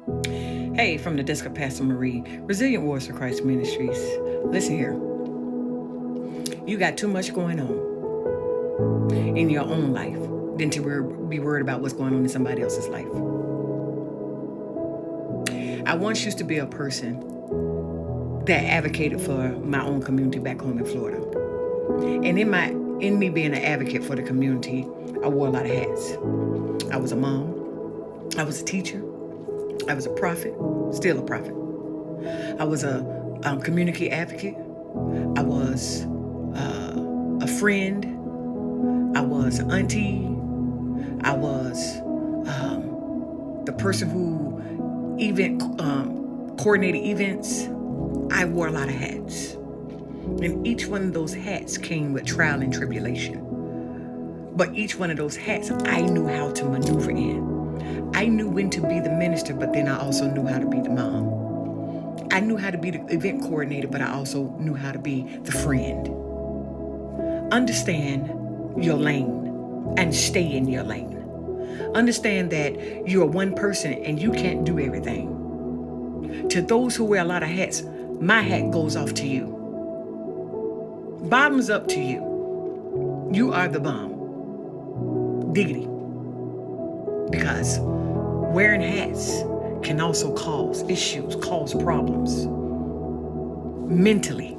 Hey, from the desk of Pastor Marie, Resilient Wars for Christ Ministries. Listen here. You got too much going on in your own life than to be worried about what's going on in somebody else's life. I once used to be a person that advocated for my own community back home in Florida. And in me being an advocate for the community, I wore a lot of hats. I was a mom. I was a teacher. I was a prophet, still a prophet. I was a community advocate. I was a friend. I was an auntie. I was the person who coordinated events. I wore a lot of hats. And each one of those hats came with trial and tribulation. But each one of those hats, I knew how to maneuver in. I knew when to be the minister, but then I also knew how to be the mom. I knew how to be the event coordinator, but I also knew how to be the friend. Understand your lane and stay in your lane. Understand that you're one person and you can't do everything. To those who wear a lot of hats, my hat goes off to you. Bottoms up to you. You are the bomb. Diggity. Because wearing hats can also cause issues, cause problems. Mentally,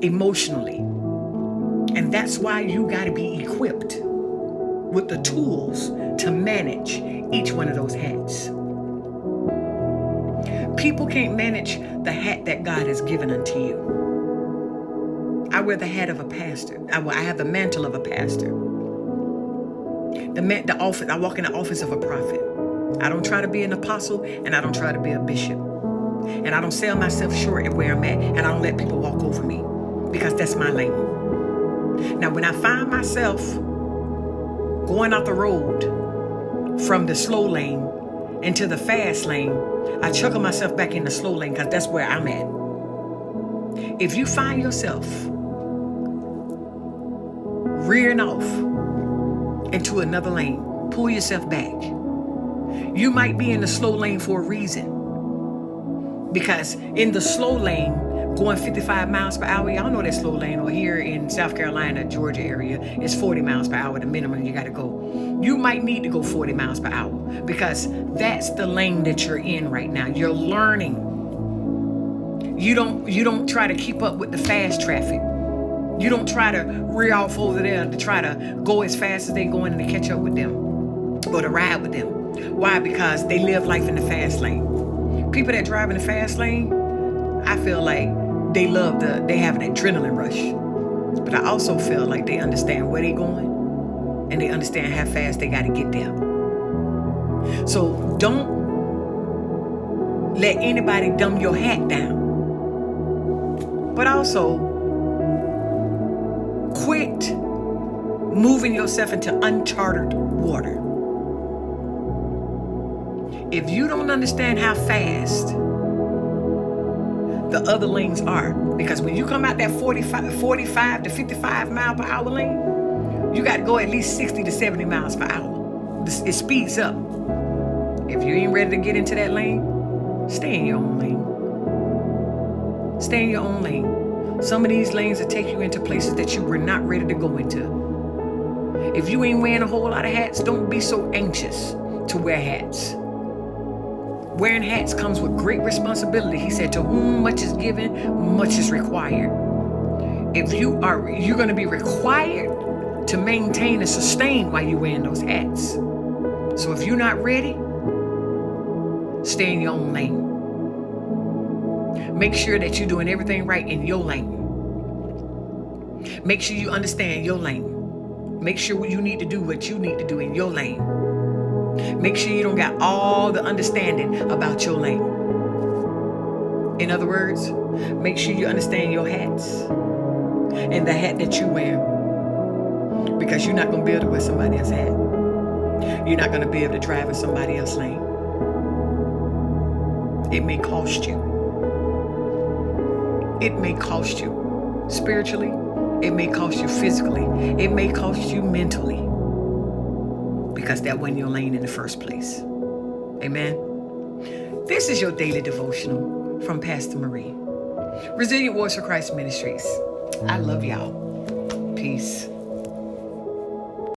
emotionally. And that's why you got to be equipped with the tools to manage each one of those hats. People can't manage the hat that God has given unto you. I wear the hat of a pastor. I have the mantle of a pastor. The office. I walk in the office of a prophet. I don't try to be an apostle, and I don't try to be a bishop. And I don't sell myself short at where I'm at, and I don't let people walk over me, because that's my lane. Now, when I find myself going out the road from the slow lane into the fast lane, I chuckle myself back in the slow lane, because that's where I'm at. If you find yourself rearing off into another lane, pull yourself back. You might be in the slow lane for a reason. Because in the slow lane, going 55 miles per hour, y'all know that slow lane, or here in South Carolina, Georgia area, it's 40 miles per hour, the minimum you got to go. You might need to go 40 miles per hour because that's the lane that you're in right now. You're learning. You don't try to keep up with the fast traffic. You don't try to rear off over there to try to go as fast as they're going and to catch up with them or to ride with them. Why? Because they live life in the fast lane. People that drive in the fast lane, I feel like they have an adrenaline rush. But I also feel like they understand where they're going and they understand how fast they got to get there. So don't let anybody dumb your hat down. But also, quit moving yourself into uncharted water. If you don't understand how fast the other lanes are, because when you come out that 45 to 55 mile per hour lane, you got to go at least 60 to 70 miles per hour. It speeds up. If you ain't ready to get into that lane, stay in your own lane. Stay in your own lane. Some of these lanes will take you into places that you were not ready to go into. If you ain't wearing a whole lot of hats, don't be so anxious to wear hats. Wearing hats comes with great responsibility. He said, to whom much is given, much is required. You're going to be required to maintain and sustain while you're wearing those hats. So if you're not ready, stay in your own lane. Make sure that you're doing everything right in your lane. Make sure you understand your lane. Make sure what you need to do in your lane. Make sure you don't got all the understanding about your lane. In other words, make sure you understand your hats and the hat that you wear. Because you're not going to be able to wear somebody else's hat. You're not going to be able to drive in somebody else's lane. It may cost you. It may cost you spiritually. It may cost you physically. It may cost you mentally. Because that wasn't your lane in the first place. Amen. This is your daily devotional from Pastor Marie. Resilient Voice for Christ Ministries. I love y'all. Peace.